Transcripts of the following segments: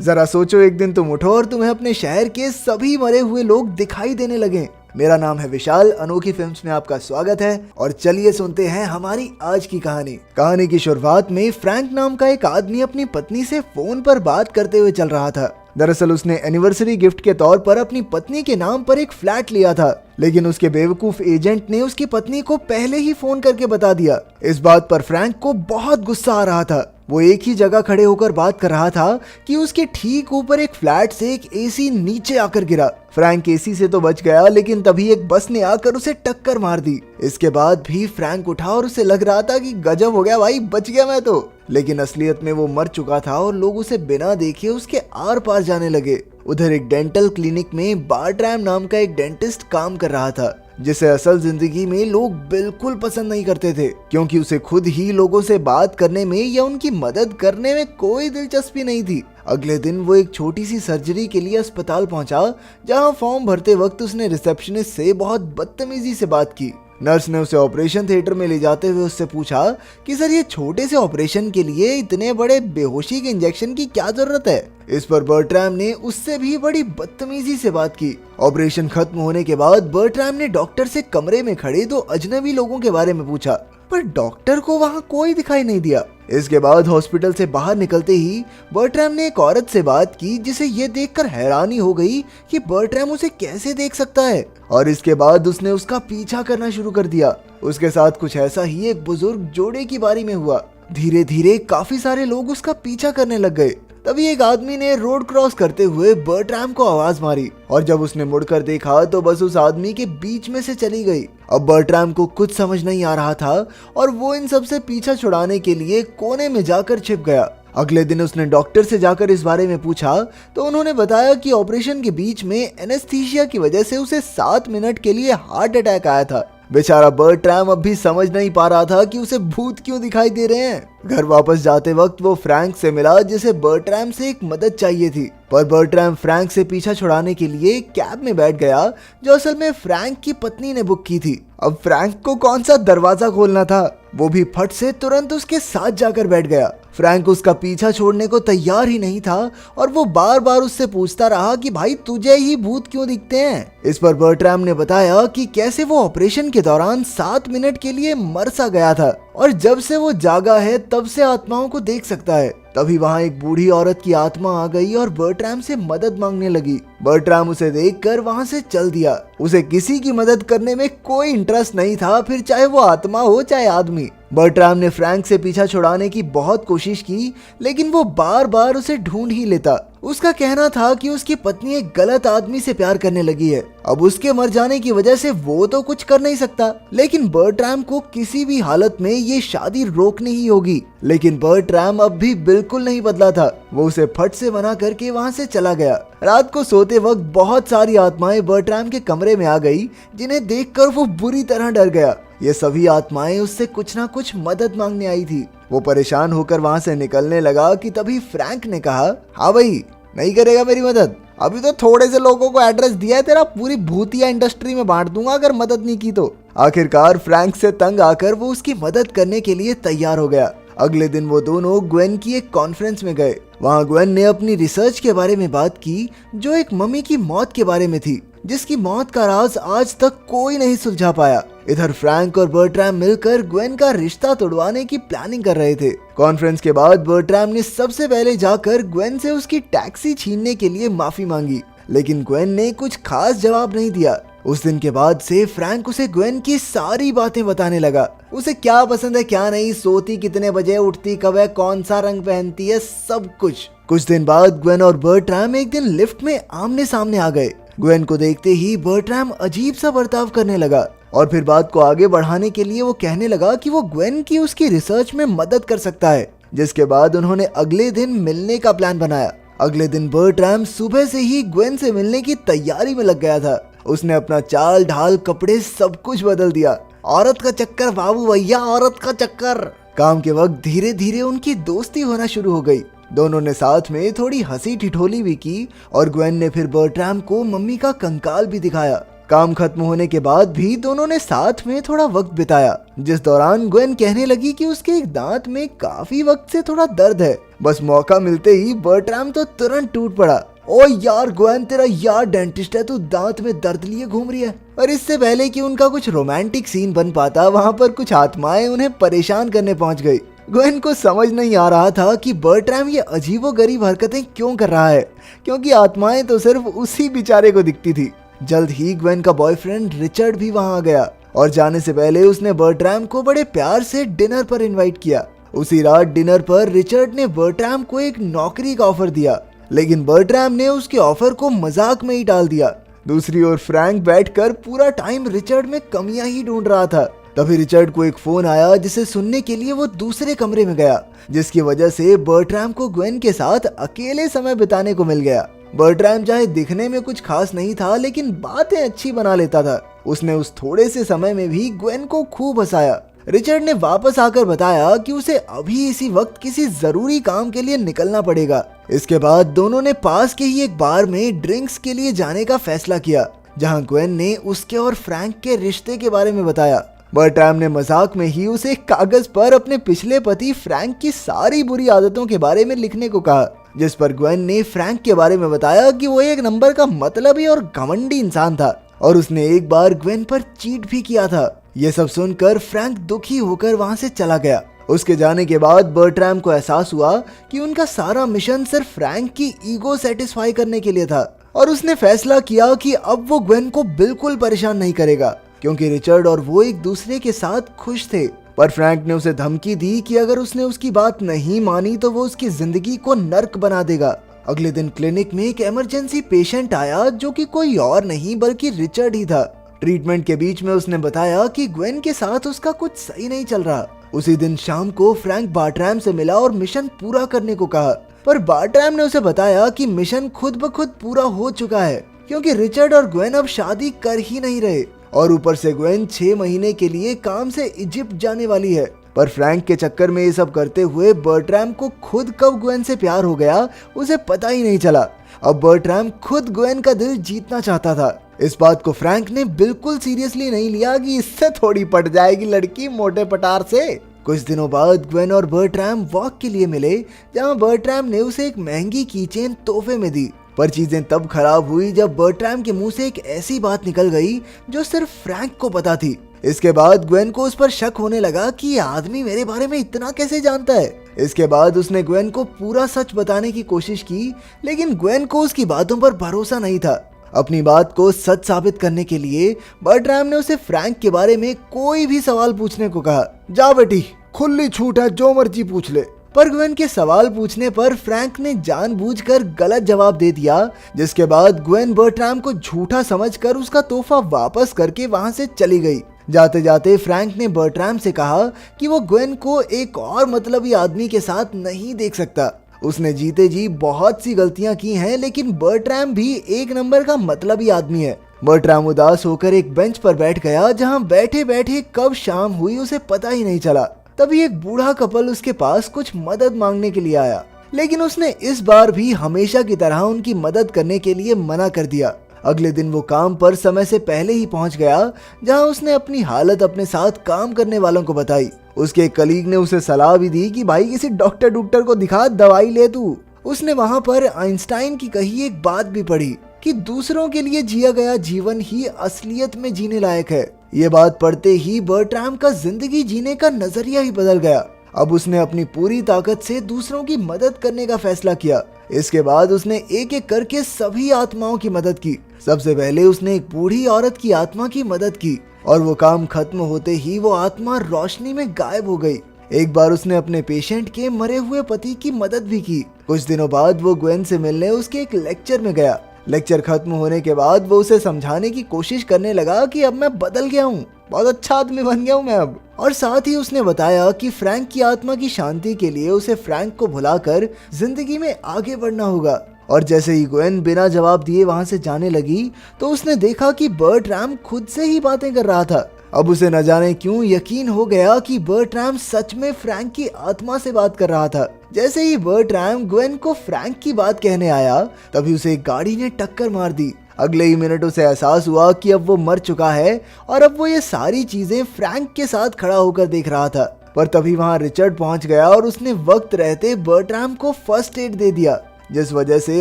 जरा सोचो, एक दिन तुम उठो और तुम्हें अपने शहर के सभी मरे हुए लोग दिखाई देने लगे। मेरा नाम है विशाल, अनोखी फिल्म्स में आपका स्वागत है और चलिए सुनते हैं हमारी आज की कहानी की शुरुआत में फ्रैंक नाम का एक आदमी अपनी पत्नी से फोन पर बात करते हुए चल रहा था। दरअसल उसने एनिवर्सरी गिफ्ट के तौर पर अपनी पत्नी के नाम पर एक फ्लैट लिया था, लेकिन उसके बेवकूफ एजेंट ने उसकी पत्नी को पहले ही फोन करके बता दिया। इस बात पर फ्रैंक को बहुत गुस्सा आ रहा था। वो एक ही जगह खड़े होकर बात कर रहा था कि उसके ठीक ऊपर एक फ्लैट से एक एसी नीचे आकर गिरा। फ्रैंक एसी से तो बच गया, लेकिन तभी एक बस ने आकर उसे टक्कर मार दी। इसके बाद भी फ्रैंक उठा और उसे लग रहा था कि गजब हो गया भाई, बच गया मैं तो। लेकिन असलियत में वो मर चुका था और लोग उसे बिना देखे उसके आर पार जाने लगे। उधर एक डेंटल क्लिनिक में बार्ट्रैम नाम का एक डेंटिस्ट काम कर रहा था, जिसे असल जिंदगी में लोग बिल्कुल पसंद नहीं करते थे, क्योंकि उसे खुद ही लोगों से बात करने में या उनकी मदद करने में कोई दिलचस्पी नहीं थी। अगले दिन वो एक छोटी सी सर्जरी के लिए अस्पताल पहुंचा, जहां फॉर्म भरते वक्त उसने रिसेप्शनिस्ट से बहुत बदतमीजी से बात की। नर्स ने उसे ऑपरेशन थिएटर में ले जाते हुए उससे पूछा कि सर, ये छोटे से ऑपरेशन के लिए इतने बड़े बेहोशी के इंजेक्शन की क्या जरूरत है। इस पर बर्ट्रैम ने उससे भी बड़ी बदतमीजी से बात की। ऑपरेशन खत्म होने के बाद बर्ट्रैम ने डॉक्टर से कमरे में खड़े 2 अजनबी लोगों के बारे में पूछा, पर डॉक्टर को वहाँ कोई दिखाई नहीं दिया। इसके बाद हॉस्पिटल से बाहर निकलते ही बर्ट्रैम ने एक औरत से बात की, जिसे ये देखकर हैरानी हो गई कि बर्ट्रैम उसे कैसे देख सकता है, और इसके बाद उसने उसका पीछा करना शुरू कर दिया। उसके साथ कुछ ऐसा ही एक बुजुर्ग जोड़े की बारी में हुआ। धीरे धीरे काफी सारे लोग उसका पीछा करने लग गए। तभी एक आदमी ने रोड क्रॉस करते हुए बर्ट्रैम को आवाज मारी, और जब उसने मुड़कर देखा तो बस उस आदमी के बीच में से चली गई। अब बर्ट्रैम को कुछ समझ नहीं आ रहा था और वो इन सब से पीछा छुड़ाने के लिए कोने में जाकर छिप गया। अगले दिन उसने डॉक्टर से जाकर इस बारे में पूछा तो उन्होंने बताया कि ऑपरेशन के बीच में एनेस्थीसिया की वजह से उसे 7 मिनट के लिए हार्ट अटैक आया था। बेचारा बर्ट्रैम अब भी समझ नहीं पा रहा था कि उसे भूत क्यों दिखाई दे रहे हैं। घर वापस जाते वक्त वो फ्रैंक से मिला, जिसे बर्ट्रैम से एक मदद चाहिए थी, पर बर्ट्रैम फ्रैंक से पीछा छुड़ाने के लिए कैब में बैठ गया, जो असल में फ्रैंक की पत्नी ने बुक की थी। अब फ्रैंक को कौन सा दरवाजा खोलना था, वो भी फट से तुरंत उसके साथ जाकर बैठ गया। फ्रैंक उसका पीछा छोड़ने को तैयार ही नहीं था और वो बार बार उससे पूछता रहा कि भाई तुझे ही भूत क्यों दिखते हैं। इस पर बर्ट्रैम ने बताया कि कैसे वो ऑपरेशन के दौरान 7 मिनट के लिए मर सा गया था और जब से वो जागा है तब से आत्माओं को देख सकता है। तभी वहाँ एक बूढ़ी औरत की आत्मा आ गई और बर्ट्रैम से मदद मांगने लगी। बर्ट्रैम उसे देखकर वहाँ से चल दिया। उसे किसी की मदद करने में कोई इंटरेस्ट नहीं था, फिर चाहे वो आत्मा हो चाहे आदमी। बर्ट्रैम ने फ्रैंक से पीछा छुड़ाने की बहुत कोशिश की, लेकिन वो बार बार उसे ढूंढ ही लेता। उसका कहना था कि उसकी पत्नी एक गलत आदमी से प्यार करने लगी है। अब उसके मर जाने की वजह से वो तो कुछ कर नहीं सकता, लेकिन बर्ट्रैम को किसी भी हालत में ये शादी रोकनी ही होगी। लेकिन बर्ट्रैम अब भी बिल्कुल नहीं बदला था। वो उसे फट से मना करके वहाँ से चला गया। रात को सोते वक्त बहुत सारी आत्माएं बर्ट्रैम के कमरे में आ गई, जिन्हें देखकर वो बुरी तरह डर गया। ये सभी आत्माएं उससे कुछ ना कुछ मदद मांगने आई थी। वो परेशान होकर वहाँ से निकलने लगा कि तभी फ्रैंक ने कहा, हाँ भाई, नहीं करेगा मेरी मदद? अभी तो थोड़े से लोगों को एड्रेस दिया है, तेरा पूरी भूतिया इंडस्ट्री में बांट दूंगा अगर मदद नहीं की तो। आखिरकार फ्रैंक से तंग आकर वो उसकी मदद करने के लिए तैयार हो गया। अगले दिन वो दोनों ग्वेन की एक कॉन्फ्रेंस में गए। वहाँ ग्वेन ने अपनी रिसर्च के बारे में बात की, जो एक मम्मी की मौत के बारे में थी, जिसकी मौत का राज आज तक कोई नहीं सुलझा पाया। इधर फ्रैंक और बर्ट्रैम मिलकर ग्वेन का रिश्ता तोड़वाने की प्लानिंग कर रहे थे। कॉन्फ्रेंस के बाद बर्ट्रैम ने सबसे पहले जाकर ग्वेन से उसकी टैक्सी छीनने के लिए माफी मांगी, लेकिन ग्वेन ने कुछ खास जवाब नहीं दिया। उस दिन के बाद से फ्रैंक उसे ग्वेन की सारी बातें बताने लगा। उसे क्या पसंद है क्या नहीं, सोती कितने बजे, उठती कब है, कौन सा रंग पहनती है, सब कुछ। कुछ दिन बाद ग्वेन और बर्ट्रैम एक दिन लिफ्ट में आमने सामने आ गए। ग्वेन को देखते ही बर्ट्रैम अजीब सा बर्ताव करने लगा और फिर बात को आगे बढ़ाने के लिए वो कहने लगा कि वो ग्वेन की उसकी रिसर्च में मदद कर सकता है। जिसके बाद उन्होंने अगले दिन मिलने का प्लान बनाया। अगले दिन बर्ट्रैम सुबह से ही ग्वेन से मिलने की तैयारी में लग गया था। उसने अपना चाल ढाल, कपड़े, सब कुछ बदल दिया। औरत का चक्कर बाबू भैया, औरत का चक्कर। काम के वक्त धीरे धीरे उनकी दोस्ती होना शुरू हो गई। दोनों ने साथ में थोड़ी हंसी ठिठोली भी की और ग्वेन ने फिर बर्ट्रैम को मम्मी का कंकाल भी दिखाया। काम खत्म होने के बाद भी दोनों ने साथ में थोड़ा वक्त बिताया, जिस दौरान ग्वेन कहने लगी कि उसके एक दांत में काफी वक्त से थोड़ा दर्द है। बस मौका मिलते ही बर्ट्राम तो तुरंत टूट पड़ा। ओ यार ग्वेन, तेरा यार डेंटिस्ट है, तू दांत में दर्द लिए घूम रही है। और इससे पहले कि उनका कुछ रोमांटिक सीन बन पाता, वहाँ पर कुछ आत्माएं उन्हें परेशान करने पहुँच गई। ग्वेन को समझ नहीं आ रहा था कि बर्ट्राम ये अजीबोगरीब हरकतें क्यों कर रहा है, क्योंकि आत्माएं तो सिर्फ उसी बेचारे को दिखती थी। जल्द ही ग्वेन का बॉयफ्रेंड रिचर्ड भी वहाँ आ गया और जाने से पहले उसने बर्ट्राम को बड़े प्यार से डिनर पर इनवाइट किया। उसी रात डिनर पर रिचर्ड ने बर्ट्राम को एक नौकरी का ऑफर दिया, लेकिन बर्ट्राम ने उसके ऑफर को मजाक में ही टाल दिया। दूसरी ओर फ्रैंक बैठकर पूरा टाइम रिचर्ड में कमियां ही ढूंढ रहा था। तभी रिचर्ड को एक फोन आया, जिसे सुनने के लिए वो दूसरे कमरे में गया, जिसकी वजह से बर्ट्राम को ग्वेन के साथ अकेले समय बिताने को मिल गया। बर्ट्राम चाहे दिखने में कुछ खास नहीं था, लेकिन बातें अच्छी बना लेता था। उसने उस थोड़े से समय में भी ग्वेन को खूब हंसाया। रिचर्ड ने वापस आकर बताया कि उसे अभी इसी वक्त किसी जरूरी काम के लिए निकलना पड़ेगा। इसके बाद दोनों ने पास के ही एक बार में ड्रिंक्स के लिए जाने का फैसला किया, जहां ग्वेन ने उसके और फ्रैंक के रिश्ते के बारे में बताया। बर्ट्राम ने मजाक में ही उसे कागज पर अपने पिछले पति फ्रैंक की सारी बुरी आदतों के बारे में लिखने को कहा, जिस पर ग्वेन ने फ्रैंक के बारे में बताया कि वो एक नंबर का मतलबी और घमंडी इंसान था और उसने एक बार ग्वेन पर चीट भी किया था। ये सब सुनकर फ्रैंक दुखी होकर वहां से चला गया। उसके जाने के बाद बर्ट्राम को एहसास हुआ कि उनका सारा मिशन सिर्फ फ्रैंक की ईगो सेटिस्फाई करने के लिए था और उसने फैसला किया कि अब वो ग्वेन को बिल्कुल परेशान नहीं करेगा, क्योंकि रिचर्ड और वो एक दूसरे के साथ खुश थे। पर फ्रैंक ने उसे धमकी दी कि अगर उसने उसकी बात नहीं मानी तो वो उसकी जिंदगी को नर्क बना देगा। अगले दिन क्लिनिक में एक इमरजेंसी पेशेंट आया, जो कि कोई और नहीं बल्कि रिचर्ड ही था। ट्रीटमेंट के बीच में उसने बताया कि ग्वेन के साथ उसका कुछ सही नहीं चल रहा। उसी दिन शाम को फ्रैंक बर्ट्राम से मिला और मिशन पूरा करने को कहा, पर बर्ट्राम ने उसे बताया कि मिशन खुद ब खुद पूरा हो चुका है, क्योंकि रिचर्ड और ग्वेन अब शादी कर ही नहीं रहे और ऊपर से ग्वेन 6 महीने के लिए काम से इजिप्ट जाने वाली है। पर फ्रैंक के चक्कर में ये सब करते हुए बर्ट्राम को खुद कब ग्वेन से प्यार हो गया उसे पता ही नहीं चला। अब बर्ट्राम खुद ग्वेन का दिल जीतना चाहता था। इस बात को फ्रैंक ने बिल्कुल सीरियसली नहीं लिया कि इससे थोड़ी पट जाएगी लड़की मोटे पटार से। कुछ दिनों बाद ग्वेन और बर्ट्राम वॉक के लिए मिले, जहां बर्ट्राम ने उसे एक महंगी कीचेन तोहफे में दी। पर चीजें तब खराब हुई जब बर्ट्राम के मुंह से एक ऐसी बात निकल गई जो सिर्फ फ्रैंक को पता थी। इसके बाद ग्वेन को उस पर शक होने लगा कि ये आदमी मेरे बारे में इतना कैसे जानता है। इसके बाद उसने ग्वेन को पूरा सच बताने की कोशिश की, लेकिन ग्वेन को उसकी बातों पर भरोसा नहीं था। अपनी बात को सच साबित करने के लिए बर्ट्राम ने उसे फ्रैंक के बारे में कोई भी सवाल पूछने को कहा। जा बेटी, खुली छूट है, जो मर्जी पूछ ले। पर ग्वेन के सवाल पूछने पर फ्रैंक ने जानबूझकर गलत जवाब दे दिया, जिसके बाद ग्वेन बर्ट्राम को झूठा समझकर उसका तोहफा वापस करके वहां से चली गई। जाते जाते फ्रैंक ने बर्ट्राम से कहा कि वो ग्वेन को एक और मतलबी आदमी के साथ नहीं देख सकता। उसने जीते जी बहुत सी गलतियां की हैं, लेकिन बर्ट्राम भी एक नंबर का मतलबी आदमी है। बर्ट्राम उदास होकर एक बेंच पर बैठ गया, जहां बैठे बैठे कब शाम हुई उसे पता ही नहीं चला। तभी एक बूढ़ा कपल उसके पास कुछ मदद मांगने के लिए आया, लेकिन उसने इस बार भी हमेशा की तरह उनकी मदद करने के लिए मना कर दिया। अगले दिन वो काम पर समय से पहले ही पहुंच गया, जहां उसने अपनी हालत अपने साथ काम करने वालों को बताई। उसके एक कलीग ने उसे सलाह भी दी कि भाई किसी डॉक्टर को दिखा, दवाई ले तू। उसने वहां पर आइंस्टाइन की कही एक बात भी पढ़ी कि दूसरों के लिए जिया गया जीवन ही असलियत में जीने लायक है। ये बात पढ़ते ही बर्ट्राम का जिंदगी जीने का नजरिया ही बदल गया। अब उसने अपनी पूरी ताकत से दूसरों की मदद करने का फैसला किया। इसके बाद उसने एक एक करके सभी आत्माओं की मदद की। सबसे पहले उसने एक बूढ़ी औरत की आत्मा की मदद की और वो काम खत्म होते ही वो आत्मा रोशनी में गायब हो गई। एक बार उसने अपने पेशेंट के मरे हुए पति की मदद भी की। कुछ दिनों बाद वो ग्वेन से मिलने उसके एक लेक्चर में गया। लेक्चर खत्म होने के बाद वो उसे समझाने की कोशिश करने लगा कि अब मैं बदल गया हूँ, बहुत अच्छा आदमी बन गया हूँ मैं अब। और साथ ही उसने बताया कि फ्रैंक की आत्मा की शांति के लिए उसे फ्रैंक को भुलाकर जिंदगी में आगे बढ़ना होगा। और जैसे ही ग्वेन बिना जवाब दिए वहां से जाने लगी, तो उसने देखा कि बर्ट्राम खुद से ही बातें कर रहा था। अब उसे न जाने क्यों यकीन हो गया कि बर्ट्राम सच में फ्रैंक की आत्मा से बात कर रहा था। जैसे ही बर्ट्राम ग्वेन को फ्रैंक की बात कहने आया, तभी उसे एक गाड़ी ने टक्कर मार दी। अगले ही मिनट उसे एहसास हुआ कि अब वो मर चुका है और अब वो ये सारी चीजें फ्रैंक के साथ खड़ा होकर देख रहा था। पर तभी वहाँ रिचर्ड पहुंच गया और उसने वक्त रहते बर्ट्राम को फर्स्ट एड दे दिया, जिस वजह से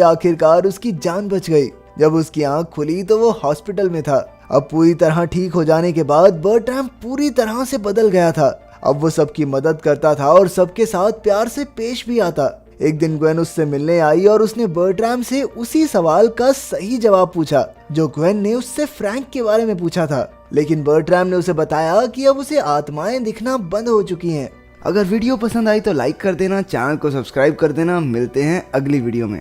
आखिरकार उसकी जान बच गई। जब उसकी आंख खुली तो वो हॉस्पिटल में था। अब पूरी तरह ठीक हो जाने के बाद बर्ट्राम पूरी तरह से बदल गया था। अब वो सबकी मदद करता था और सबके साथ प्यार से पेश भी आता। एक दिन ग्वेन उससे मिलने आई और उसने बर्ट्राम से उसी सवाल का सही जवाब पूछा जो ग्वेन ने उससे फ्रैंक के बारे में पूछा था। लेकिन बर्ट्राम ने उसे बताया कि अब उसे आत्माएं दिखना बंद हो चुकी हैं। अगर वीडियो पसंद आई तो लाइक कर देना, चैनल को सब्सक्राइब कर देना। मिलते हैं अगली वीडियो में।